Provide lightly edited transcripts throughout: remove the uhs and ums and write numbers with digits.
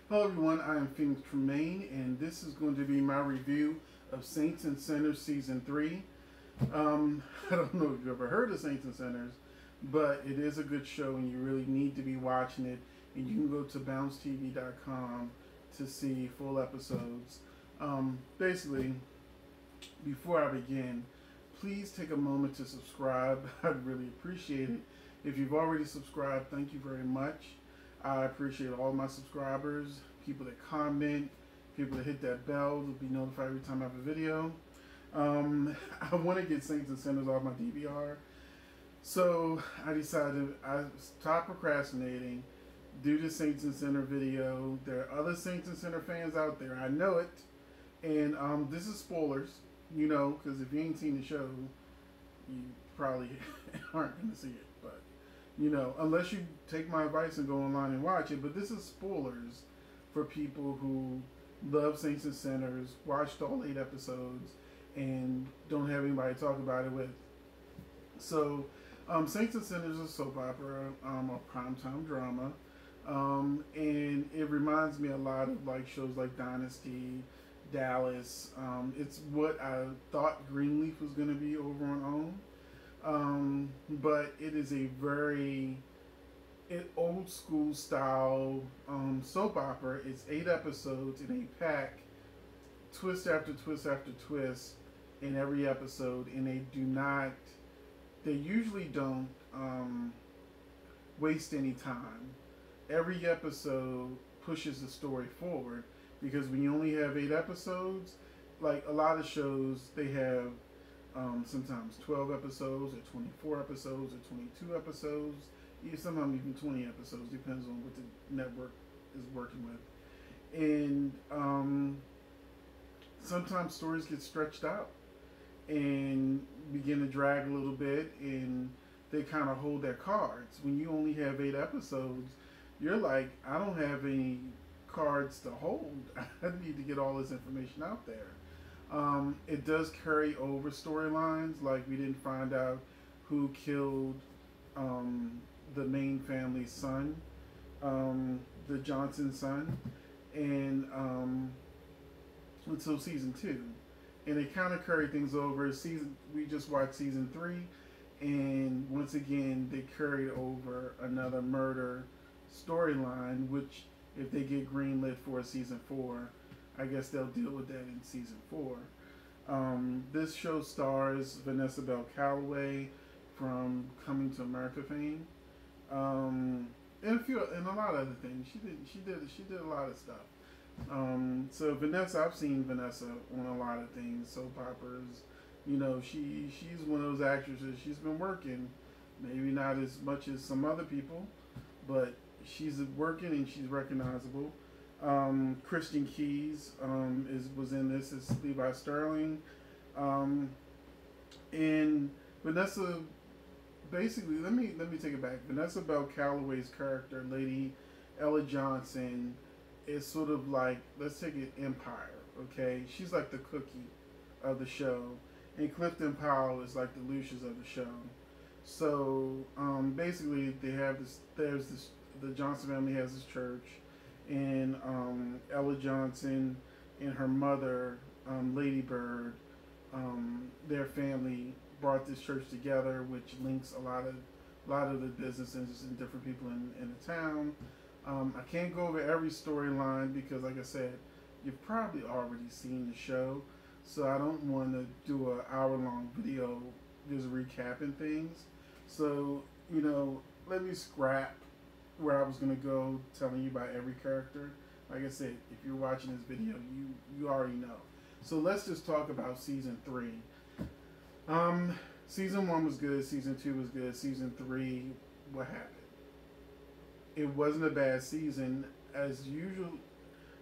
Hello everyone, I am Phoenix Tremaine, and this is going to be my review of Saints and Sinners Season 3. I don't know if you've ever heard of Saints and Sinners, but it is a good show and you really need to be watching it. And you can go to bouncetv.com to see full episodes. Basically, before I begin, please take a moment to subscribe. I'd really appreciate it. If you've already subscribed, thank you very much. I appreciate all my subscribers, people that comment, people that hit that bell to be notified every time I have a video. I want to get Saints and Sinners off my DVR, so I decided I stopped procrastinating, do the Saints and Sinner video. There are other Saints and Sinner fans out there, I know it, and this is spoilers, you know, because if you ain't seen the show, you probably aren't going to see it, but you know, unless you take my advice and go online and watch it. But this is spoilers for people who love Saints and Sinners, watched all 8 episodes, and don't have anybody to talk about it with. So, Saints and Sinners is a soap opera, a primetime drama, and it reminds me a lot of like shows like Dynasty, Dallas. It's what I thought Greenleaf was going to be over on OWN. But it is a very old school style soap opera. It's 8 episodes in a pack, twist after twist after twist in every episode, and they usually don't waste any time. Every episode pushes the story forward, because when you only have 8 episodes, like a lot of shows, they have sometimes 12 episodes or 24 episodes or 22 episodes, sometimes even 20 episodes, depends on what the network is working with. And sometimes stories get stretched out and begin to drag a little bit, and they kind of hold their cards. When you only have 8 episodes, you're like, I don't have any cards to hold. I need to get all this information out there. It does carry over storylines, like we didn't find out who killed the main family's son, the Johnson son, and until season 2, and they kind of carry things over. We just watched season 3, and once again they carried over another murder storyline, which if they get greenlit for season 4, I guess they'll deal with that in season 4. This show stars Vanessa Bell Calloway from Coming to America fame, and a lot of other things. She did a lot of stuff. So Vanessa, I've seen Vanessa on a lot of things, soap operas. You know, she's one of those actresses. She's been working, maybe not as much as some other people, but she's working and she's recognizable. Christian Keys was in this as Levi Sterling, and Vanessa. Basically, let me take it back. Vanessa Bell Calloway's character, Lady Ella Johnson, is sort of like, let's take it Empire. Okay, she's like the cookie of the show, and Clifton Powell is like the Lucius of the show. So basically, they have this. The Johnson family has this church. And Ella Johnson and her mother, Lady Bird, their family brought this church together, which links a lot of the businesses and different people in the town. I can't go over every storyline because, like I said, you've probably already seen the show, so I don't want to do an hour-long video just recapping things. So, you know, let me scrap where I was going to go telling you about every character. Like I said, if you're watching this video, you already know. So let's just talk about season 3. Season 1 was good, season 2 was good, season 3, what happened? It wasn't a bad season. As usual,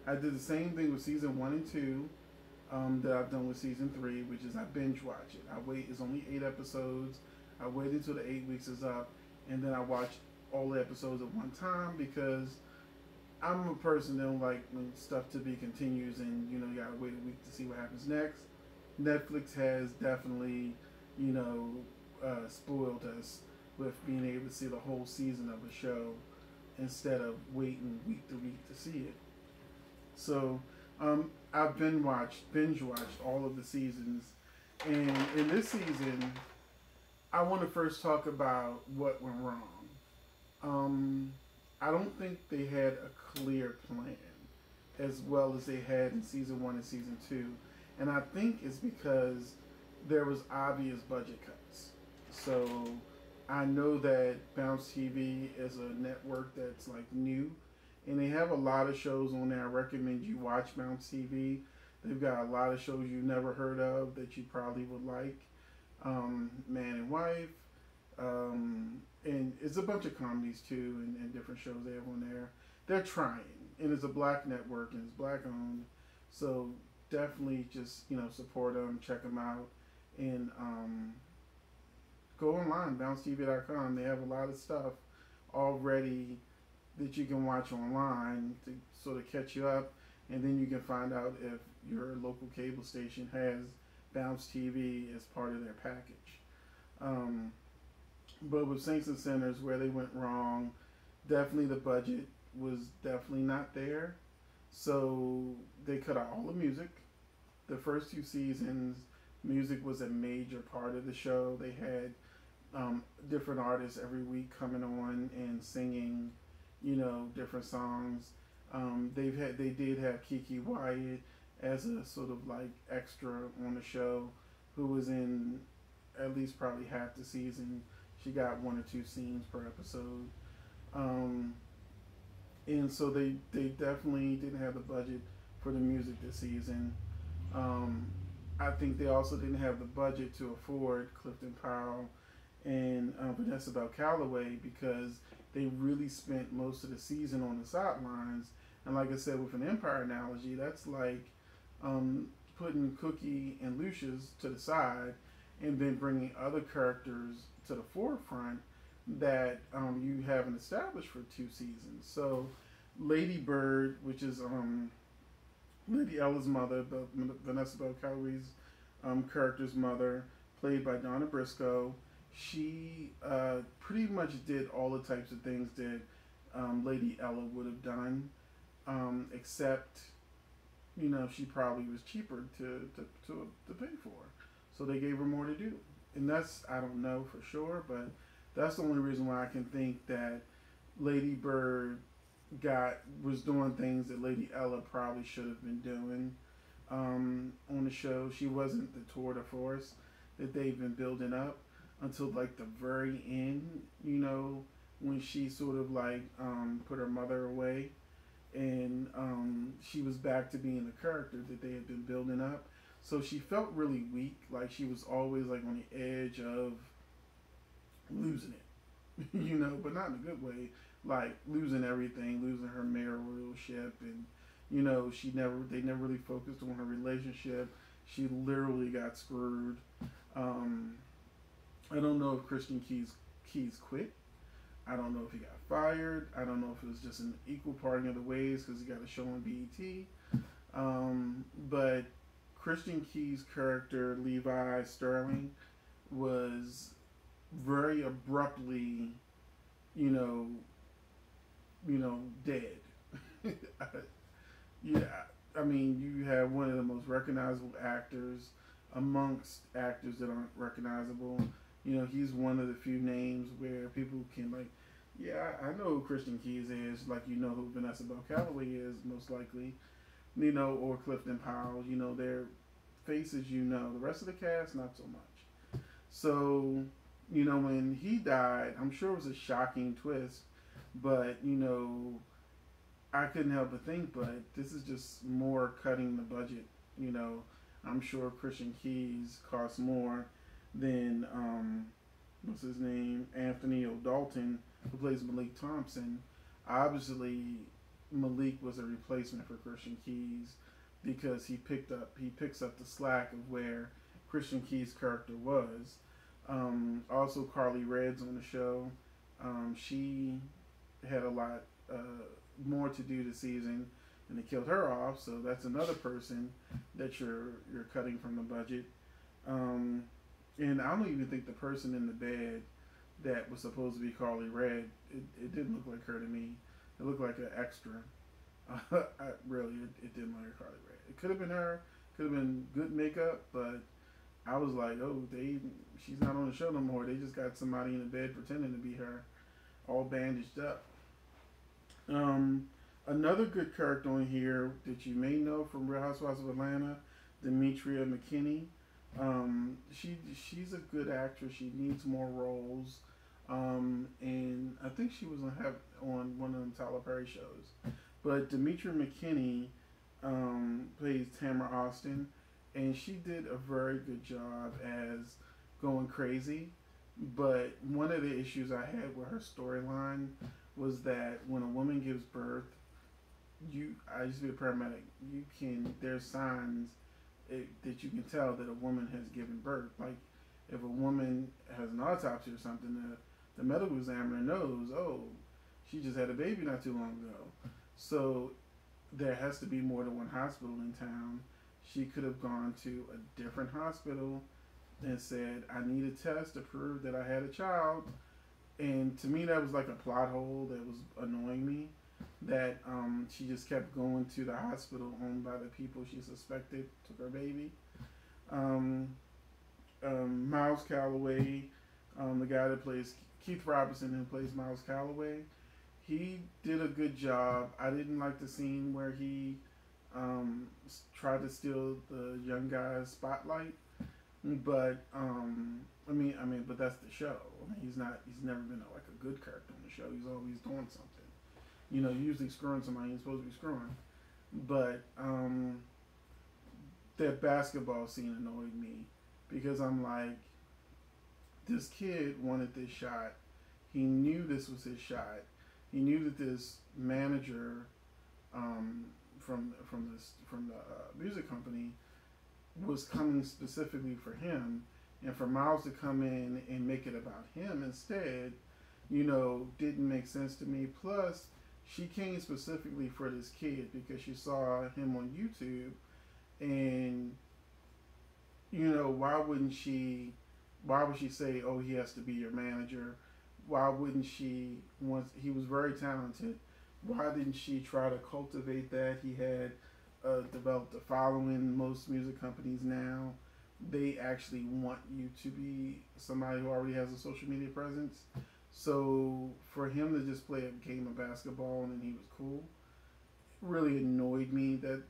I did the same thing with season 1 and 2 that I've done with season 3, which is I binge watch it. It's only 8 episodes. I wait until the 8 weeks is up, and then I watch all the episodes at one time, because I'm a person that don't like when stuff to be continues and, you know, you gotta wait a week to see what happens next. Netflix has definitely, you know, spoiled us with being able to see the whole season of a show instead of waiting week to week to see it. So I've binge watched all of the seasons, and in this season, I want to first talk about what went wrong. Um, I don't think they had a clear plan as well as they had in season one and season two, and I think it's because there was obvious budget cuts. So I know that Bounce TV is a network that's like new, and they have a lot of shows on there. I recommend you watch Bounce TV. They've got a lot of shows you never heard of that you probably would like. Man and Wife, and it's a bunch of comedies too, and different shows they have on there. They're trying, and it's a black network and it's black owned, so definitely just support them, check them out, and go online bouncetv.com. They have a lot of stuff already that you can watch online to sort of catch you up, and then you can find out if your local cable station has Bounce TV as part of their package. Um, but with Saints and Sinners, where they went wrong, definitely the budget was definitely not there. So they cut out all the music. The first two seasons, music was a major part of the show. They had different artists every week coming on and singing, different songs. They did have Kiki Wyatt as a sort of like extra on the show, who was in at least probably half the season. She got one or two scenes per episode. Um, and so they definitely didn't have the budget for the music this season. Um, I think they also didn't have the budget to afford Clifton Powell and Vanessa Bell Calloway, because they really spent most of the season on the sidelines. And like I said, with an Empire analogy, that's like putting Cookie and Lucius to the side and then bringing other characters to the forefront that you haven't established for two seasons. So Lady Bird, which is Lady Ella's mother, Vanessa Bell Calloway's character's mother, played by Donna Briscoe. She pretty much did all the types of things that Lady Ella would have done, except she probably was cheaper to pay for. So they gave her more to do. And that's, I don't know for sure, but that's the only reason why I can think that Lady Bird was doing things that Lady Ella probably should have been doing on the show. She wasn't the tour de force that they've been building up until like the very end, when she sort of like put her mother away, and she was back to being the character that they had been building up. So she felt really weak, like she was always like on the edge of losing it, but not in a good way, like losing everything, losing her mayoralship, and they never really focused on her relationship. She literally got screwed. I don't know if Christian Keys quit. I don't know if he got fired. I don't know if it was just an equal parting of the ways because he got a show on BET. But Christian Key's character, Levi Sterling, was very abruptly, dead. Yeah, I mean, you have one of the most recognizable actors amongst actors that aren't recognizable. He's one of the few names where people can like, yeah, I know who Christian Keys is, like who Vanessa Bell Calloway is, most likely, or Clifton Powell, their faces, the rest of the cast, not so much. So, when he died, I'm sure it was a shocking twist, but, I couldn't help but think, but this is just more cutting the budget, I'm sure Christian Keys costs more than, what's his name, Anthony O'Dalton, who plays Malik Thompson. Obviously, Malik was a replacement for Christian Keys because he picks up the slack of where Christian Keys' character was. Also, Carly Red's on the show. She had a lot more to do this season, and they killed her off. So that's another person that you're cutting from the budget. And I don't even think the person in the bed that was supposed to be Carly Red, it didn't look like her to me. It looked like an extra. It didn't look like Carly Rae. It could have been her. Could have been good makeup, but I was like, oh, she's not on the show no more. They just got somebody in the bed pretending to be her, all bandaged up. Um, Another good character on here that you may know from Real Housewives of Atlanta, Demetria McKinney. She's a good actress. She needs more roles. And I think she was on one of them Tyler Perry shows. But Demetria McKinney plays Tamara Austin, and she did a very good job as going crazy. But one of the issues I had with her storyline was that when a woman gives birth, I used to be a paramedic. There's signs that you can tell that a woman has given birth. Like if a woman has an autopsy or something, the medical examiner knows, oh, she just had a baby not too long ago. So there has to be more than one hospital in town. She could have gone to a different hospital and said, I need a test to prove that I had a child. And to me, that was like a plot hole that was annoying me. That she just kept going to the hospital owned by the people she suspected took her baby. Miles Calloway, the guy that plays Keith Robinson, who plays Miles Calloway, he did a good job. I didn't like the scene where he tried to steal the young guy's spotlight, but but that's the show. I mean, he's never been like a good character on the show. He's always doing something. Usually screwing somebody he's supposed to be screwing. But that basketball scene annoyed me because I'm like, this kid wanted this shot. He knew this was his shot. He knew that this manager from the music company was coming specifically for him, and for Miles to come in and make it about him instead, didn't make sense to me. Plus, she came specifically for this kid because she saw him on YouTube, and why would she say, oh, he has to be your manager? Why wouldn't she, once he was very talented, why didn't she try to cultivate that? He had developed a following. Most music companies now, they actually want you to be somebody who already has a social media presence. So for him to just play a game of basketball and he was cool, really annoyed me. That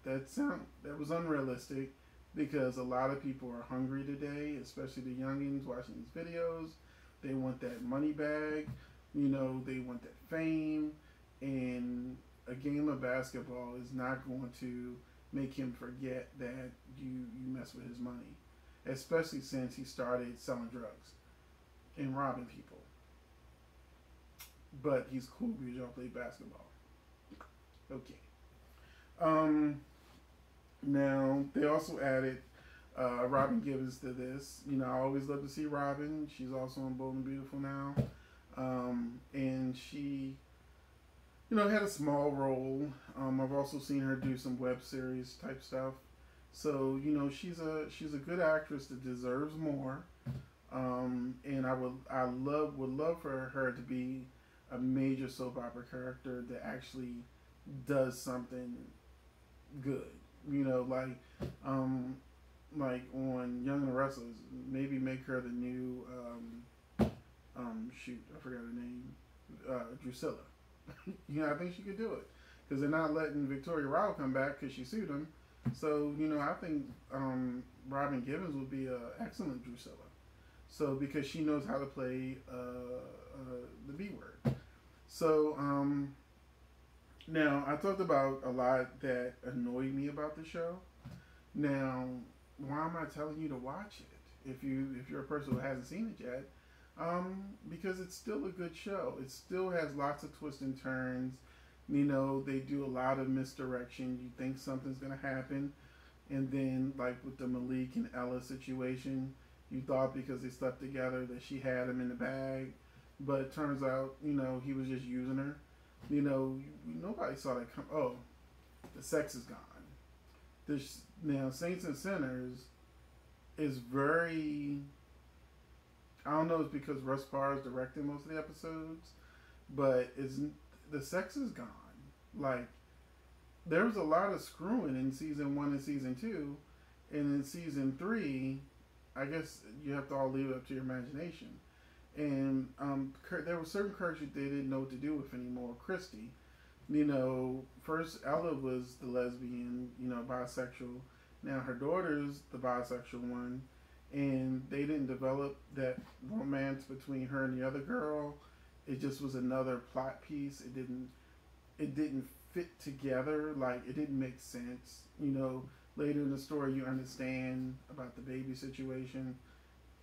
was unrealistic because a lot of people are hungry today, especially the youngins watching these videos. They want that money bag, they want that fame, and a game of basketball is not going to make him forget that you mess with his money, especially since he started selling drugs and robbing people. But he's cool because y'all play basketball. Okay. Now they also added Robin Givens to this. I always love to see Robin. She's also on Bold and Beautiful now, and she, had a small role. I've also seen her do some web series type stuff. So she's a good actress that deserves more. And would love for her to be a major soap opera character that actually does something good. Like on Young and the Restless, maybe make her the new I forgot her name, Drusilla. I think she could do it because they're not letting Victoria Rao come back because she sued him. So I think Robin Givens would be an excellent Drusilla. So because she knows how to play the B word. So now I talked about a lot that annoyed me about the show. Now, why am I telling you to watch it if you're a person who hasn't seen it yet? Because it's still a good show. It still has lots of twists and turns. They do a lot of misdirection. You think something's gonna happen, and then like with the Malik and Ella situation, you thought because they slept together that she had him in the bag, but it turns out he was just using her. Nobody saw that come. Oh, the sex is gone. Now Saints and Sinners is very. I don't know if it's because Russ Parr is directing most of the episodes, but the sex is gone. Like there was a lot of screwing in season 1 and season 2, and in season 3, I guess you have to all leave it up to your imagination. And there were certain characters they didn't know what to do with anymore. Christy, first Ella was the lesbian, bisexual. Now her daughter's the bisexual one, and they didn't develop that romance between her and the other girl. It just was another plot piece. It didn't fit together. Like, it didn't make sense. Later in the story you understand about the baby situation,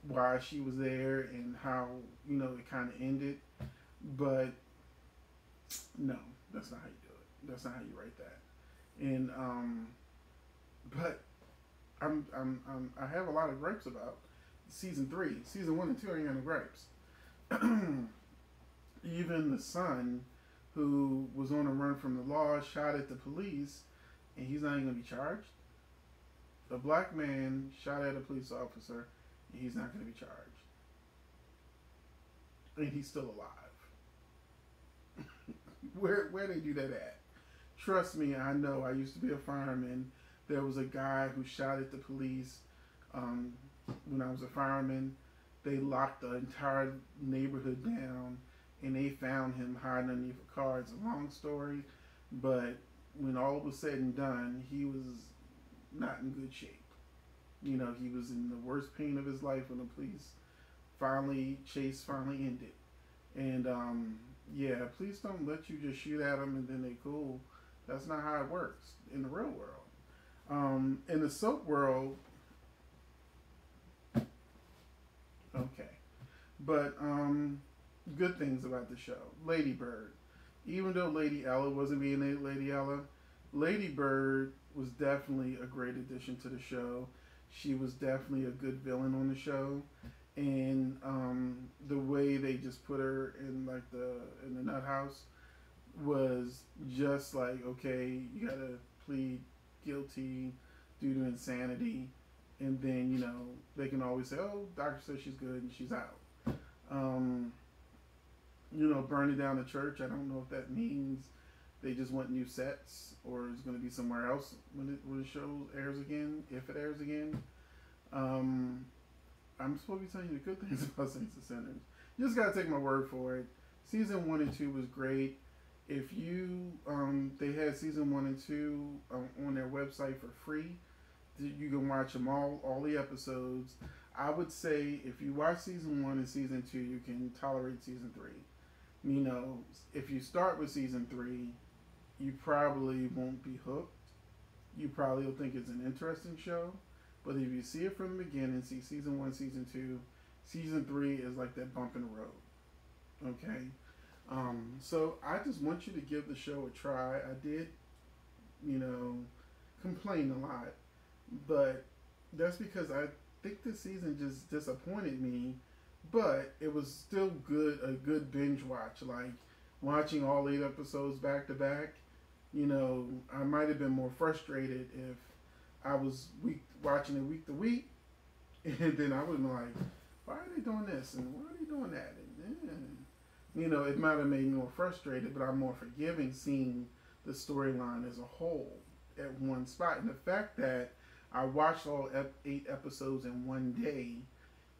why she was there, and how it kind of ended. But no, that's not how you do it. That's not how you write that. And but I have a lot of gripes about season 3. Season 1 and 2 I ain't got no gripes. Even the son, who was on a run from the law, shot at the police, and he's not even gonna be charged. A black man shot at a police officer, and he's not gonna be charged, and he's still alive. Where they do that at? Trust me, I know. I used to be a fireman. There was a guy who shot at the police when I was a fireman. They locked the entire neighborhood down, and they found him hiding underneath a car. It's a long story, but when all was said and done, he was not in good shape. He was in the worst pain of his life when the police chase finally ended. And yeah, police don't let you just shoot at them and then they cool. That's not how it works in the real world. In the soap world, okay. But good things about the show. Lady Bird. Even though Lady Ella wasn't being Lady Ella, Lady Bird was definitely a great addition to the show. She was definitely a good villain on the show. And the way they just put her in the nut house was just like, okay, you gotta plead guilty due to insanity, and then they can always say, oh, doctor says she's good and she's out. Burning down the church, I don't know if that means they just want new sets or it's going to be somewhere else when the show airs again, if it airs again. I'm supposed to be telling you the good things about Saints and Sinners. You just got to take my word for it. Season 1 and 2 was great. If you, they had season 1 and 2 on their website for free. You can watch them all the episodes. I would say if you watch season 1 and season 2, you can tolerate season 3. If you start with season 3, you probably won't be hooked. You probably will think it's an interesting show. But if you see it from the beginning, see season 1, season 2, season 3 is like that bump in the road. Okay? So I just want you to give the show a try. I did, complain a lot. But that's because I think this season just disappointed me. But it was still a good binge watch. Like, watching all 8 episodes back to back, I might have been more frustrated if I was watching it week to week, and then I would be like, why are they doing this and why are they doing that? And, it might have made me more frustrated, but I'm more forgiving seeing the storyline as a whole at one spot. And the fact that I watched all 8 episodes in one day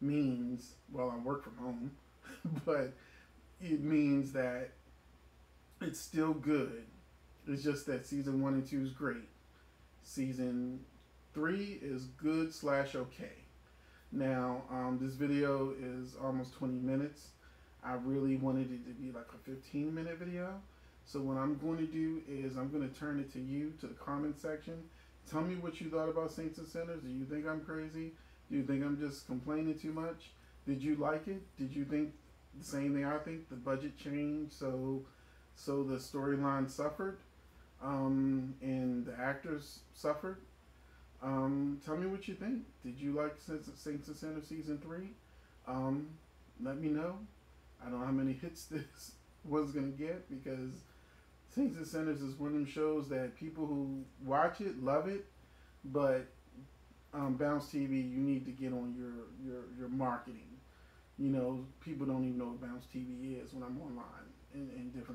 means, well, I work from home, but it means that it's still good. It's just that season 1 and 2 is great. Season 3 is good / okay. Now, this video is almost 20 minutes. I really wanted it to be like a 15-minute video. So what I'm going to do is I'm going to turn it to you, to the comment section. Tell me what you thought about Saints and Sinners. Do you think I'm crazy? Do you think I'm just complaining too much? Did you like it? Did you think the same thing I think? The budget changed, so the storyline suffered, and the actors suffered. Tell me what you think. Did you like Saints and Sinners season 3? Let me know. I don't know how many hits this was gonna get, because Saints and Sinners is one of them shows that people who watch it love it, but Bounce TV, you need to get on your marketing. People don't even know what Bounce TV is when I'm online in different